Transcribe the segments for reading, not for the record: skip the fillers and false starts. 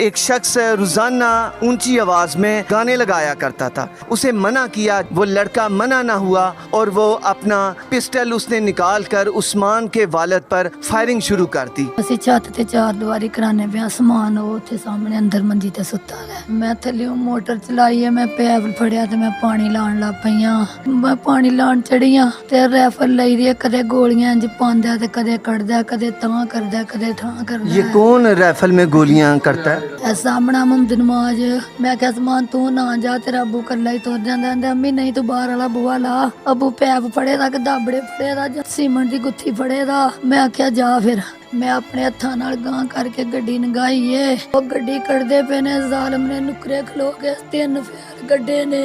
एक शख्स रोजाना ऊंची आवाज में गाने लगाया करता था। उसे मना किया, वो लड़का मना ना हुआ और वो अपना पिस्टल उसने निकाल कर उस्मान के वालिद पर फायरिंग शुरू कर दी। ਅਸੀਂ ਛੱਤ ਤੇ ਚਾਰ ਦੀਵਾਰੀ ਕਰਾਨੇ ਪਿਆ, ਸਮਾਨ ਉਹ ਉੱਥੇ ਸਾਹਮਣੇ ਅੰਦਰ ਮੰਜੀ ਤੇ ਸੁੱਤਾ ਹੈ। ਮੈਂ ਥੱਲੇ ਮੋਟਰ ਚਲਾਈ ਹੈ, ਮੈਂ ਪੈਪ ਫੜਿਆ ਤੇ ਮੈਂ ਪਾਣੀ ਲਾਉਣ ਲੱਗ ਪਈ ਆ। ਮੈਂ ਪਾਣੀ ਲਾਉਣ ਚੜੀ ਆ ਤੇ ਰਾਈਫਲ ਲਈ ਦੀ, ਕਦੇ ਗੋਲੀਆਂ ਇੰਜ ਪਾਉਂਦਾ ਤੇ ਕਦੇ ਕੱਢਦਾ, ਕਦੇ ਤਾਂ ਕਰਦਾ, ਕਦੇ ਠਾਂ ਕਰਦਾ। ये कौन राइफल में गोलियां करता है? ਇਹ ਸਾਹਮਣਾ ਮੁਹੰਮਦ ਨਮਾਜ਼। ਮੈਂ ਕਿਹਾ ਸਮਾਨ ਤੂੰ ਨਾ ਜਾ, ਤੇਰਾ ਅੱਬੂ ਕੱਲਾ ਹੀ ਤੁਰ ਜਾਂਦਾ। ਕਹਿੰਦਾ ਅੰਮੀ ਨਹੀਂ, ਤੂੰ ਬਾਹਰ ਵਾਲਾ ਬੂਹਾ ਲਾ। ਅੱਬੂ ਪੈਪ ਫੜੇਦਾ ਕਿ ਦਾਬੜੇ ਫੜੇਦਾ ਜਾਂ ਸੀਮੈਂਟ ਦੀ ਗੁੱਥੀ ਫੜੇਦਾ। ਮੈਂ ਆਖਿਆ ਜਾ ਫਿਰ। ਮੈਂ ਆਪਣੇ ਹੱਥਾਂ ਨਾਲ ਗਾਂ ਕਰਕੇ ਗੱਡੀ ਨੰਗਾਈ ਏ। ਉਹ ਗੱਡੀ ਕੱਢਦੇ ਪਏ ਨੇ, ਜ਼ਾਲਮ ਨੇ ਨੁਕਰੇ ਖਲੋ ਕੇ 3 ਫੈਰ ਗੱਡੇ ਨੇ।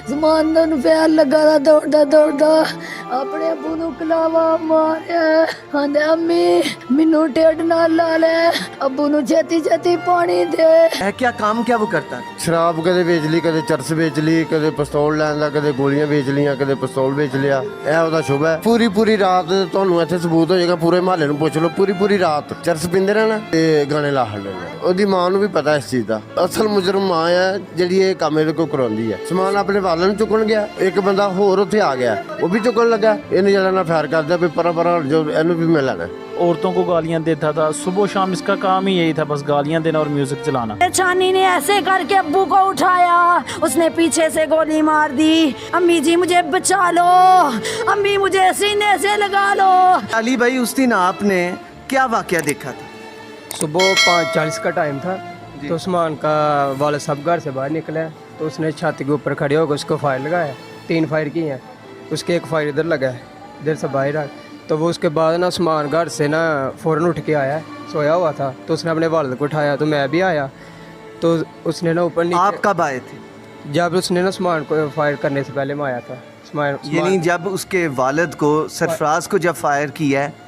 ਜ਼ਮਾਨ ਦਾ ਨੂੰ ਫੈਰ ਲੱਗਾ ਦਾ, ਦੌੜਦਾ ਦੌੜਦਾ ਆਪਣੇ ਅੱਬੂ ਨੂੰ ਕਲਾਵਾ ਮਾਰਿਆ। ਕਹਿੰਦਾ ਅੰਮੀ ਮੈਨੂੰ ਢਿੱਡ ਨਾਲ ਲਾ ਲੈ, ਅੱਬੂ ਨੂੰ ਛੇਤੀ ਛੇਤੀ ਪਾਣੀ ਦੇ। है क्या काम क्या वो करता है? ਸ਼ਰਾਬ ਕਦੇ ਵੇਚ ਲਈ, ਕਦੇ ਚਰਸ ਵੇਚ ਲਈ, ਕਦੇ ਪਿਸਤੌਲ ਲੈਂਦਾ, ਕਦੇ ਗੋਲੀਆਂ ਵੇਚ ਲਈਆਂ, ਕਦੇ ਪਿਸਤੌਲ ਵੇਚ ਲਿਆ। ਇਹ ਉਹਦਾ ਸ਼ੁਭਾ ਹੈ। ਪੂਰੀ ਰਾਤ ਤੁਹਾਨੂੰ ਇੱਥੇ ਸਬੂਤ ਹੋ ਜਾਏਗਾ, ਪੂਰੇ ਮਹੱਲੇ ਨੂੰ ਪੁੱਛ ਲਓ। ਪੂਰੀ ਰਾਤ ਚਰਸ ਪੀਂਦੇ ਰਹਿਣਾ ਤੇ ਗਾਣੇ ਲਾ ਲੈਣਾ। ਉਹਦੀ ਮਾਂ ਨੂੰ ਵੀ ਪਤਾ ਇਸ ਚੀਜ਼ ਦਾ। ਅਸਲ ਮੁਜਰਮ ਮਾਂ ਹੈ ਜਿਹੜੀ ਇਹ ਕੰਮ ਇਹਦੇ ਕੋਲ ਕਰਾਉਂਦੀ ਹੈ। ਸਮਾਨ ਆਪਣੇ ਵਾਲਾਂ ਨੂੰ ਚੁੱਕਣ ਗਿਆ, ਇੱਕ ਬੰਦਾ ਹੋਰ ਉੱਥੇ ਆ ਗਿਆ, ਉਹ ਵੀ ਚੁੱਕਣ ਲੱਗਾ। ਇਹਨੇ ਜਿਹੜਾ ਨਾਲ ਫਾਇਰ ਕਰਦਾ ਵੀ ਪਰਾਂ ਜੋ ਇਹਨੂੰ ਵੀ ਮੈਂ ਲੈਣਾ। औरतों को गालियां देता था, सुबह शाम इसका काम ही यही था, बस गालियां देना और म्यूजिक चलाना। छानी ने ऐसे करके अब्बू को उठाया, उसने पीछे से गोली मार दी। अम्मी जी मुझे बचा लो, अम्मी मुझे सीने से लगा लो। अली भाई, उस दिन आपने क्या वाकया देखा था? सुबह 5:40 का टाइम था। तो उस्मान का वालिद साहब घर से बाहर निकला, तो उसने छत के ऊपर खड़े होकर उसको फायर लगाया। 3 फायर किए हैं, उसके एक फायर इधर लगा है, इधर से बाहर आ। तो वो उसके बाद ना उस्मान घर से ना फ़ौरन उठ के आया, सोया हुआ था। तो उसने अपने वालिद को उठाया, तो मैं भी आया। तो उसने ना ऊपर नीचे। आप कब आए थे? जब उसने ना उस्मान को फायर करने से पहले मैं आया था। यानी जब उसके वालिद को, सरफराज को जब फायर किया है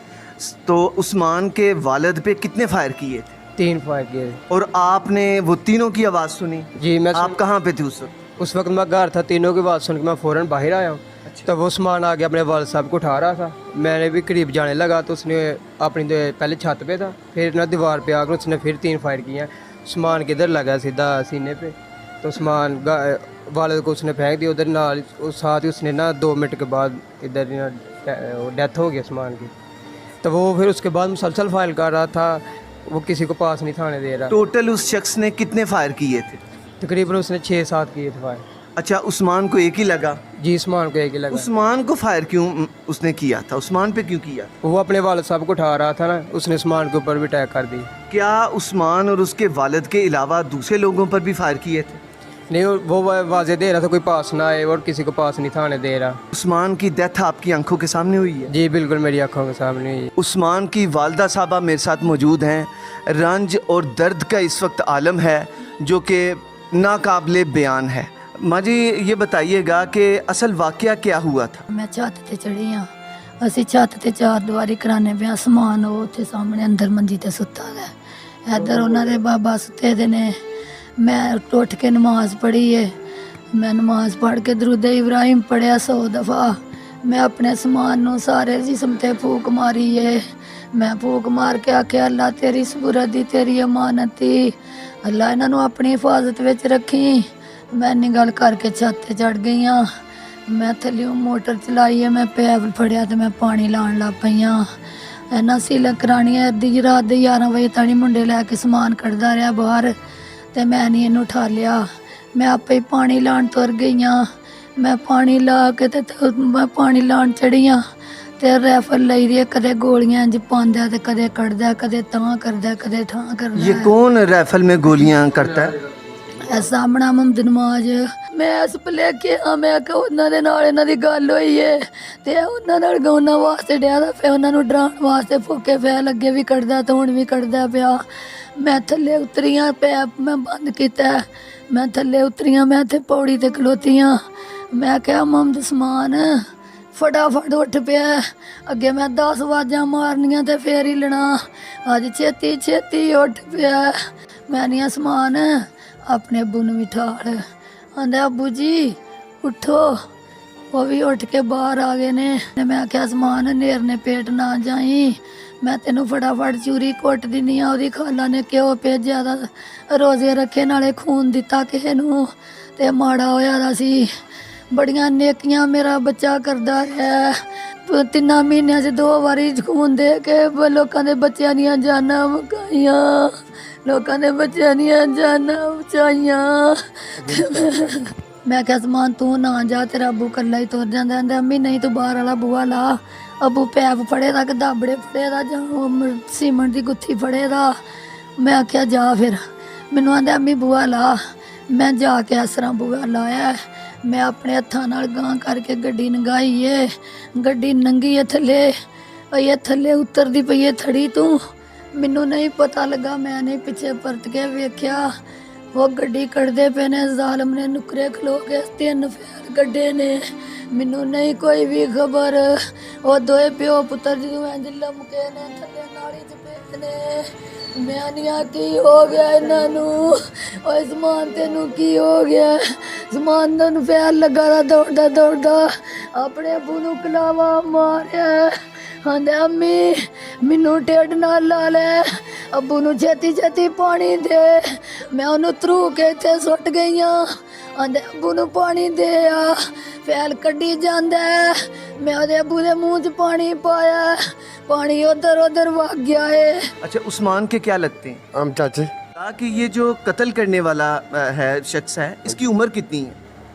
तो उस्मान के वालिद पे कितने फायर किए थे? 3 फायर किए। और आपने वो तीनों की आवाज़ सुनी? जी मैं आप कहाँ पे थे उस वक्त? उस वक्त मैं घर था। तीनों की बात सुन के मैं फ़ौरन बाहर आया हूँ। तो वो उस्मान आ गया, अपने वालिद साहब को उठा रहा था। मैंने भी करीब जाने लगा तो उसने अपनी पहले छत पे था, फिर ना दीवार पे आकर उसने फिर 3 फायर किए। उस्मान किधर लगा सीधा सीने पे। तो उस्मान वालिद को उसने फेंक दिया उधर नाल। साथ ही उसने ना 2 मिनट के बाद इधर डेथ हो गई उस्मान की। तो वो फिर उसके बाद मुसलसल फायर कर रहा था, वो किसी को पास नहीं थाने दे रहा। टोटल उस शख्स ने कितने फायर किए थे? तकरीबन उसने 6-7 किए थे फायर। अच्छा, उस्मान को एक ही लगा? जी उस्मान को एक ही लगा। उस्मान को फायर क्यों उसने किया था? उस्मान पे क्यों किया? वो अपने वालिद साहब को उठा रहा था ना, उसने उस्मान के ऊपर भी अटैक कर दी। क्या उस्मान और उसके वालिद के अलावा दूसरे लोगों पर भी फायर किए थे? नहीं, वो वाजे दे रहा था कोई पास ना आए और किसी को पास नहीं थाने दे रहा। उस्मान की डेथ आपकी आंखों के सामने हुई है? जी बिल्कुल मेरी आंखों के सामने हुई। उस्मान की वालदा साहबा मेरे साथ मौजूद हैं। रंज और दर्द का इस वक्त आलम है जो कि नाकाबिले बयान है। माँ जी, ये बताइएगा कि असल वाकया क्या हुआ था? ਮੈਂ ਛੱਤ ਤੇ ਚੜੀ ਆ। ਅਸੀਂ ਛੱਤ ਤੇ ਚਾਰ ਦੀਵਾਰੀ ਕਰਾਨੇ ਪਿਆ, ਸਮਾਨ ਉਹ ਉੱਥੇ ਸਾਹਮਣੇ ਅੰਦਰ ਮੰਜੀ ਤੇ ਸੁੱਤਾ ਹੈ। ਇੱਧਰ ਉਹਨਾਂ ਦੇ ਬਾਬਾ ਸੁੱਤੇ ਦੇ ਨੇ। ਮੈਂ ਉੱਠ ਕੇ ਨਮਾਜ਼ ਪੜ੍ਹੀ ਏ। ਮੈਂ ਨਮਾਜ਼ ਪੜ੍ਹ ਕੇ ਦਰੂਦ ਇਬਰਾਹਿਮ ਪੜ੍ਹਿਆ 100 ਦਫਾ। ਮੈਂ ਆਪਣੇ ਸਮਾਨ ਨੂੰ ਸਾਰੇ ਜਿਸਮ ਤੇ ਫੂਕ ਮਾਰੀ ਏ। ਮੈਂ ਫੂਕ ਮਾਰ ਕੇ ਆਖਿਆ, ਅੱਲਾ ਤੇਰੀ ਸਬੂਰਤ ਦੀ, ਤੇਰੀ ਅਮਾਨਤ ਦੀ, ਅੱਲਾ ਇਹਨਾਂ ਨੂੰ ਆਪਣੀ ਹਿਫਾਜ਼ਤ ਵਿੱਚ ਰੱਖੀ। मैं इन्नी गल करके छत ते चढ़ गई हाँ। मैं थल्ले मोटर चलाई है, मैं पैप फड़िया तो मैं पानी लान लग पई हाँ। इन्ना सीलन करानियां अद्धी रात दे 11 बजे ताणी मुंडे लैके समान कढ़दा रहा बाहर, तो मैं नहीं इन्हू उठालिया। मैं आपे ही पानी लान तुर गई हाँ। मैं पानी ला के ते मैं पानी लान चढ़ी हाँ ते राइफल लई दी, कदे गोलियां इंज पांदा ते कदे कढ़दा, कदे तां करदा, कदे ठां करदा। ये कौन राइफल में गोलियां करता है? ਸਾਹਮਣਾ ਮੁਹੰਮਦ ਨਮਾਜ਼। ਮੈਂ ਇਸ ਭੁਲੇਖੇ ਹਾਂ, ਮੈਂ ਕਿ ਉਹਨਾਂ ਦੇ ਨਾਲ ਇਹਨਾਂ ਦੀ ਗੱਲ ਹੋਈ ਏ ਤੇ ਉਹਨਾਂ ਨਾਲ ਗਾਉਣਾ ਵਾਸਤੇ ਡਿਆ ਦਾ ਪਿਆ, ਉਹਨਾਂ ਨੂੰ ਡਰਾਉਣ ਵਾਸਤੇ ਫੋਕੇ ਫੈਲ ਅੱਗੇ ਵੀ ਕੱਢਦਾ ਤੇ ਹੁਣ ਵੀ ਕੱਢਦਾ ਪਿਆ। ਮੈਂ ਥੱਲੇ ਉਤਰੀਆਂ, ਪੈਪ ਮੈਂ ਬੰਦ ਕੀਤਾ। ਮੈਂ ਥੱਲੇ ਉਤਰੀਆਂ, ਮੈਂ ਇੱਥੇ ਪੌੜੀ ਤੇ ਖਲੋਤੀਆਂ। ਮੈਂ ਕਿਹਾ ਮੁਹੰਮਦ ਸਮਾਨ ਫਟਾਫਟ ਉੱਠ ਪਿਆ। ਅੱਗੇ ਮੈਂ 10 ਆਵਾਜ਼ਾਂ ਮਾਰਨੀਆਂ ਤੇ ਫੇਰ ਹੀ ਲੈਣਾ। ਅੱਜ ਛੇਤੀ ਛੇਤੀ ਉੱਠ ਪਿਆ। ਮੈਂ ਨਹੀਂ ਸਮਾਨ अपने अब्बू ने भी ठाड़ आंदा, अब्बू जी उठो। वो भी उठ के बाहर आ गए ने। मैं आख्या समान नेरने पेट ना जाई, ਮੈਂ ਤੈਨੂੰ ਫਟਾਫਟ ਚੂਰੀ ਕੁੱਟ ਦਿੰਦੀ ਆ। ਉਹਦੀ ਖਾਲਾ ਨੇ ਕਿਉਂ ਭੇਜਿਆ ਦਾ, ਰੋਜ਼ੇ ਰੱਖੇ ਨਾਲੇ ਖੂਨ ਦਿੱਤਾ ਕਿਸੇ ਨੂੰ ਤੇ ਮਾੜਾ ਹੋਇਆ ਦਾ ਸੀ। ਬੜੀਆਂ ਨੇਕੀਆਂ ਮੇਰਾ ਬੱਚਾ ਕਰਦਾ ਰਿਹਾ। 3 ਮਹੀਨਿਆਂ 'ਚ 2 ਵਾਰੀ ਖੂਨ ਦੇ ਕੇ ਲੋਕਾਂ ਦੇ ਬੱਚਿਆਂ ਦੀਆਂ ਜਾਨਾਂ ਮੁਕਾਈਆਂ, ਲੋਕਾਂ ਦੇ ਬੱਚਿਆਂ ਦੀਆਂ ਜਾਨਾਂ ਬਚਾਈਆਂ। ਮੈਂ ਕਿਹਾ ਸਮਾਨ ਤੂੰ ਨਾ ਜਾ, ਤੇਰਾ ਅੱਬੂ ਇਕੱਲਾ ਹੀ ਤੁਰ ਜਾਂਦਾ। ਕਹਿੰਦਾ ਅੰਮੀ ਨਹੀਂ ਤੂੰ ਬਾਹਰ ਵਾਲਾ ਬੂਹਾ ਲਾ, ਅੱਬੂ ਪੈਪ ਫੜੇ ਦਾ ਕਿ ਦਾਬੜੇ ਫੜੇ ਦਾ ਜਾਂ ਸੀਮੈਂਟ ਦੀ ਗੁੱਥੀ ਫੜੇ ਦਾ। ਮੈਂ ਆਖਿਆ ਜਾ ਫਿਰ। ਮੈਨੂੰ ਆਂਦਾ ਅੰਮੀ ਬੂਹਾ ਲਾ। ਮੈਂ ਜਾ ਕੇ ਇਸ ਤਰ੍ਹਾਂ ਬੂਹਾ ਲਾਇਆ। ਮੈਂ ਆਪਣੇ ਹੱਥਾਂ ਨਾਲ ਗਾਂ ਕਰਕੇ ਗੱਡੀ ਨੰਗਾਈ ਏ। ਗੱਡੀ ਨੰਗੀ ਏ ਥੱਲੇ, ਇਹ ਥੱਲੇ ਉਤਰਦੀ ਪਈ ਏ ਥੜੀ ਤੂੰ। ਮੈਨੂੰ ਨਹੀਂ ਪਤਾ ਲੱਗਾ, ਮੈਂ ਨਹੀਂ ਪਿੱਛੇ ਪਰਤ ਕੇ ਵੇਖਿਆ। ਉਹ ਗੱਡੀ ਕੱਢਦੇ ਪਏ ਨੇ, ਜ਼ਾਲਮ ਨੇ ਨੁਕਰੇ ਖਲੋ ਕੇ 3 ਫੇਰ ਗੱਡੇ ਨੇ। ਮੈਨੂੰ ਨਹੀਂ ਕੋਈ ਵੀ ਖਬਰ। ਉਹ ਦੋਏ ਪਿਓ ਪੁੱਤਰ ਜਦੋਂ ਇੰਜ ਲਮਕੇ ਨੇ ਥੱਲੇ ਨਾਲੀ 'ਚ ਪਏ ਨੇ। ਮੈਂ ਨਹੀਂ ਆ ਕੀ ਹੋ ਗਿਆ ਇਹਨਾਂ ਨੂੰ। ਓਏ ਜ਼ਮਾਨ ਤੈਨੂੰ ਕੀ ਹੋ ਗਿਆ? ਜ਼ਮਾਨ ਨੂੰ ਫੇਰ ਲੱਗਾ ਦਾ ਦੌੜਦਾ ਦੌੜਦਾ ਆਪਣੇ ਅੱਬੂ ਨੂੰ ਕਲਾਵਾ ਮਾਰਿਆ। ਆਂਦਾ ਅੰਮੀ ਮੈਨੂੰ ਢਿੱਡ ਨਾਲ ਲਾ ਲੈ, ਅੱਬੂ ਨੂੰ ਛੇਤੀ ਛੇਤੀ ਪਾਣੀ ਦੇ। ਮੈਂ ਉਹਨੂੰ ਧਰੂ ਕੇ ਇੱਥੇ ਸੁੱਟ ਗਈਆਂ। ਆਂਦੇ ਅੱਬੂ ਨੂੰ ਪਾਣੀ ਦੇ ਆ। ਫੈਲ ਕੱਢੀ ਜਾਂਦਾ। ਮੈਂ ਉਹਦੇ ਅੱਬੂ ਦੇ ਮੂੰਹ 'ਚ ਪਾਣੀ ਪਾਇਆ, पानी उधर उधर भाग गया है। अच्छा, उस्मान के क्या लगते हैं? हम चाचे। कहा कि ये जो कत्ल करने वाला है शख्स है, इसकी उम्र कितनी है?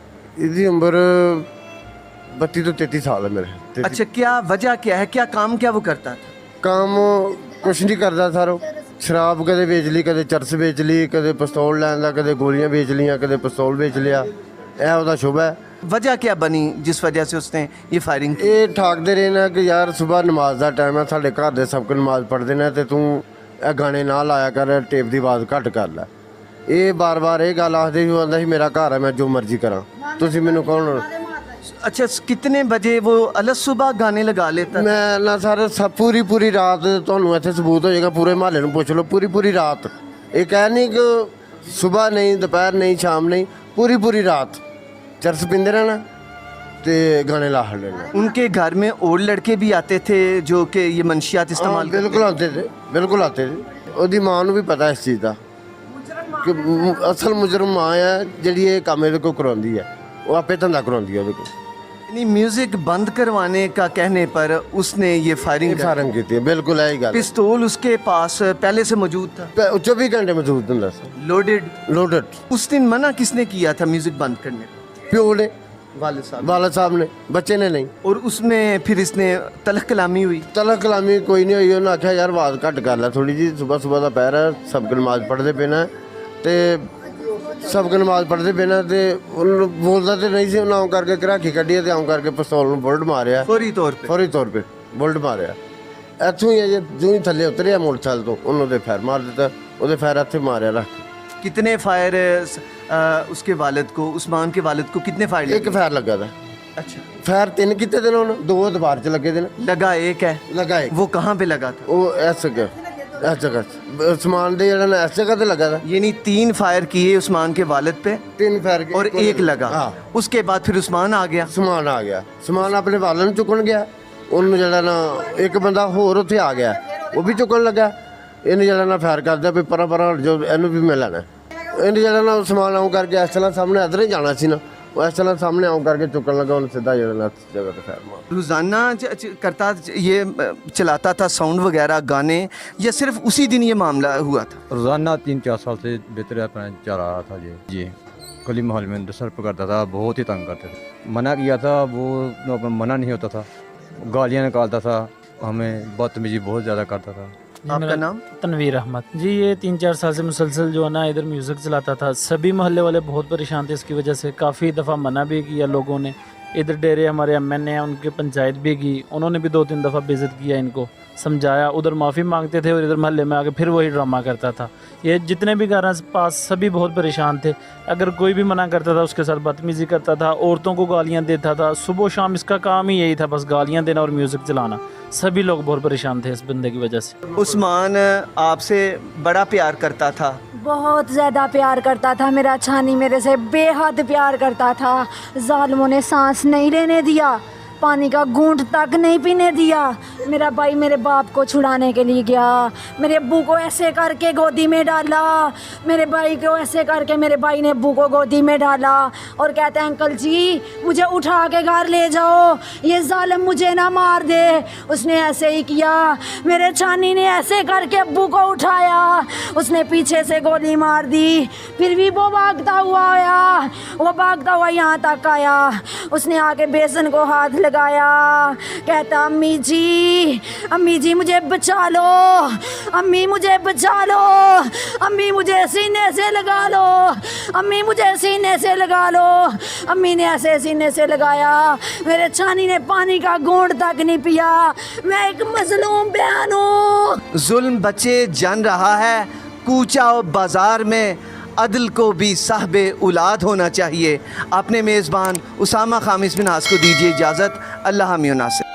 इसकी उम्र 32 तो 33 साल है मेरे। 33। अच्छा, क्या वजह क्या है, क्या काम क्या वो करता था? काम कुछ नहीं करता सारो। शराब कदे बेच ली, कदे चरस बेच ली, कदे पिस्तौल लैंदा, कदे गोलियां बेच लियां, कदे पिस्तौल बेच लिया। यह ਉਹਦਾ ਸ਼ੁਭ ਹੈ। वजह क्या बनी जिस वजह से उसने ये फायरिंग की? ਇਹ ਠਾਕਦੇ ਰਹੇ ਨਾ ਕਿ ਯਾਰ ਸਵੇਰ ਨਮਾਜ਼ ਦਾ ਟਾਈਮ ਹੈ, ਸਾਡੇ ਘਰ ਦੇ ਸਭ ਨਮਾਜ਼ ਪੜ੍ਹਦੇ ਨੇ ਤੇ ਤੂੰ ਇਹ ਗਾਣੇ ਨਾ ਲਾਇਆ ਕਰ, ਟੇਪ ਦੀ ਆਵਾਜ਼ ਘੱਟ ਕਰ ਲੈ। ਇਹ ਬਾਰ-ਬਾਰ ਇਹ ਗੱਲ ਆਖਦੇ ਹੀ ਆਂਦਾ ਸੀ ਮੇਰਾ ਘਰ ਹੈ, ਮੈਂ ਜੋ ਮਰਜ਼ੀ ਕਰਾਂ, ਤੁਸੀਂ ਮੈਨੂੰ ਕੌਣ? अच्छा, कितने बजे वो अलग सुबह गाने लगा लेता? ਮੈਂ ਨਾ ਸਰ ਪੂਰੀ ਰਾਤ ਤੁਹਾਨੂੰ ਇੱਥੇ ਸਬੂਤ ਹੋ ਜਾਏਗਾ, ਪੂਰੇ ਮਹੱਲੇ ਨੂੰ ਪੁੱਛ ਲਓ, ਪੂਰੀ ਰਾਤ। ਇਹ ਕਹਿ ਨਹੀਂ ਕਿ ਸਵੇਰ ਨਹੀਂ, ਦੁਪਹਿਰ ਨਹੀਂ, ਸ਼ਾਮ ਨਹੀਂ, ਪੂਰੀ ਰਾਤ चरस पींदे रहना ते गाने ला लेना। उनके घर में और लड़के भी आते थे जो कि ये मंशियात इस्तेमाल करते बिल्कुल आते थे, बिल्कुल आते थे। ਉਹਦੀ ਮਾਂ ਨੂੰ ਵੀ ਪਤਾ ਇਸ ਚੀਜ਼ ਦਾ ਕਿ ਅਸਲ ਮੁਜਰਮ ਮਾਂ ਹੈ ਜਿਹੜੀ ਇਹ ਕੰਮ ਇਹਦੇ ਕੋਲ ਕਰਾਉਂਦੀ ਹੈ, ਉਹ ਆਪੇ ਧੰਦਾ ਕਰਾਉਂਦੀ ਹੈ ਉਹਦੇ ਕੋਲ। नहीं, म्यूजिक बंद करवाने का कहने पर उसने ये फायरिंग फायरिंग की थी, बिल्कुल यही गल। पिस्तौल उसके पास पहले से मौजूद था, 24 घंटे मौजूद ਹੁੰਦਾ ਸੀ, लोडेड। उस दिन मना किसने किया था म्यूजिक बंद करने? ਪਿਓ ਨੇ, वालिद ਸਾਹਿਬ ਨੇ, ਬੱਚੇ ਨੇ ਨਹੀਂ। और उसमें फिर इसने तलख कलामी हुई? ਤਲਕ ਕਲਾਮੀ ਕੋਈ ਨਹੀਂ ਹੋਈ। ਉਹਨੇ ਆਖਿਆ ਯਾਰ ਆਵਾਜ਼ ਘੱਟ ਕਰ ਲੈ ਥੋੜੀ ਜੀ, ਸਵੇਰ ਦਾ ਪਹਿਰ ਹੈ, ਸਭ ਨਮਾਜ਼ ਪੜ੍ਹਦੇ ਪਏ ਨੇ ਤੇ ਸਭ ਨਮਾਜ਼ ਪੜ੍ਹਦੇ ਪਏ ਨੇ ਤੇ ਉਹਨੂੰ ਬੋਲਦਾ ਤੇ ਨਹੀਂ ਸੀ। ਉਹਨਾਂ ਆਉਂ ਕਰਕੇ ਘਰਾਕੀ ਕੱਢੀ ਤੇ ਆਉਂ ਕਰਕੇ ਪਿਸਤੌਲ ਨੂੰ ਬੁਲਟ ਮਾਰਿਆ, फौरी तौर पे ਬੁਲਟ ਮਾਰਿਆ। ਇੱਥੋਂ ਹੀ ਅਜੇ ਜੋ ਹੀ ਥੱਲੇ ਉਤਰਿਆ ਮੋਟਰਸਾਈਕਲ ਤੋਂ, ਉਹਨੂੰ ਦੇ ਫੈਰ ਮਾਰ ਦਿੱਤਾ। ਉਹਦੇ ਫੈਰ ਇੱਥੇ ਮਾਰਿਆ ਰੱਖ ਕੇ। कितने फायर उसके वालिद को, उस्मान के वालिद को कितने फायर ਇੱਕ ਫੈਰ ਲੱਗਾ ਦਾ। अच्छा, ਫੈਰ 3 ਕੀਤੇ ਦੇ ਨੇ ਉਹਨੂੰ, 2 ਦੀਵਾਰ 'ਚ ਲੱਗੇ ਦੇ ਨੇ। लगा एक है, ਲਗਾਏ वो कहाँ पे लगा था? ਉਹ ਇਸ ਜਗ੍ਹਾ ਸਮਾਨ ਦੇ ਜਿਹੜਾ ਨਾ ਇਸ ਜਗ੍ਹਾ ਤੇ ਲੱਗਾ ਦਾ। यानी 3 फायर किए उस्मान के वालिद पे 3 ਫੈਰ और एक लगा। हाँ। उसके बाद फिर उस्मान आ गया। ਸਮਾਨ ਆ ਗਿਆ, ਸਮਾਨ ਆਪਣੇ ਵਾਲਾਂ ਨੂੰ ਚੁੱਕਣ ਗਿਆ। ਉਹਨੂੰ ਜਿਹੜਾ ਨਾ ਇੱਕ ਬੰਦਾ ਹੋਰ ਉੱਥੇ ਆ ਗਿਆ, ਉਹ ਵੀ ਚੁੱਕਣ ਲੱਗਾ। ਇਹਨੇ ਜਿਹੜਾ ਨਾ ਫਾਇਰ ਕਰਦਾ ਵੀ ਪਰਾਂ ਜੋ ਇਹਨੂੰ ਵੀ ਮਿਲ ਲੈਣਾ। ਇਹਨੇ ਜਿਹੜਾ ਨਾ ਸਮਾਨ ਆਉਂ ਕਰਕੇ ਇਸ ਤਰ੍ਹਾਂ ਸਾਹਮਣੇ ਇੱਧਰ ਹੀ ਜਾਣਾ ਸੀ ਨਾ, ਉਹ ਇਸ ਤਰ੍ਹਾਂ ਸਾਹਮਣੇ ਆਉਂ ਕਰਕੇ ਚੁੱਕਣ ਲੱਗਾ। ਉਹਨੇ ਸਿੱਧਾ ਜਿਹੜਾ ਨਾ ਜਗ੍ਹਾ ਤੇ ਫਾਇਰ ਮਾਰ। रोज़ाना करता ये चलाता था साउंड वगैरह गाने, या सिर्फ उसी दिन ये मामला हुआ था? रोज़ाना 3-4 साल से बेहतर अपना चल रहा था जी। गली माहौल में दसर पकड़ता था, बहुत ही तंग करते थे। मना किया था, वो मना नहीं होता था, गालियाँ निकालता था, हमें बदतमीजी बहुत ज़्यादा करता था। आपका नाम? तनवीर अहमद जी। ये 3-4 साल से मुसलसल जो है ना इधर म्यूज़िक चलाता था। सभी मोहल्ले वाले बहुत परेशान थे इसकी वजह से। काफ़ी दफ़ा मना भी किया लोगों ने। इधर डेरे हमारे एमएनए हैं, उनकी पंचायत भी की, उन्होंने भी 2-3 दफ़ा बेइज्जत किया, इनको समझाया, उधर माफ़ी मांगते थे और इधर मोहल्ले में आके फिर वही ड्रामा करता था। ये जितने भी घर पास सभी बहुत परेशान थे। अगर कोई भी मना करता था उसके साथ बदतमीज़ी करता था, औरतों को गालियाँ देता था। सुबह शाम इसका काम ही यही था, बस गालियाँ देना और म्यूज़िक चलाना। सभी लोग बहुत परेशान थे इस बंदे की वजह से। उस्मान आपसे बड़ा प्यार करता था? बहुत ज़्यादा प्यार करता था मेरा छानी, मेरे से बेहद प्यार करता था। जालिमों ने सांस नहीं लेने दिया, पानी का घूंट तक नहीं पीने दिया। मेरा भाई मेरे बाप को छुड़ाने के लिए गया, मेरे अब्बू को ऐसे करके गोदी में डाला, मेरे भाई को ऐसे करके मेरे भाई ने अब्बू को गोदी में डाला और कहते हैं अंकल जी मुझे उठा के घर ले जाओ, ये जालिम मुझे ना मार दे। उसने ऐसे ही किया, मेरे छानी ने ऐसे करके अब्बू को उठाया, उसने पीछे से गोली मार दी, फिर भी वो भागता हुआ आया, वो भागता हुआ यहाँ तक आया। उसने आके बेसन को हाथ लगाया, कहता अम्मी जी मुझे बचा लो, अम्मी मुझे बचा लो, अम्मी मुझे सीने से लगा लो, अम्मी मुझे सीने से लगा लो। अम्मी ने ऐसे सीने से लगाया, मेरे छानी ने पानी का घूंट तक नहीं पिया। मैं एक मजलूम बहन हूँ। जुल्म बच्चे जन रहा है, कूचा और बाजार में अदल को भी साहबे औलाद होना चाहिए। अपने मेज़बान उसामा खामिस बिन हास को दीजिए इजाज़त। अल्लाह हामी नासिर।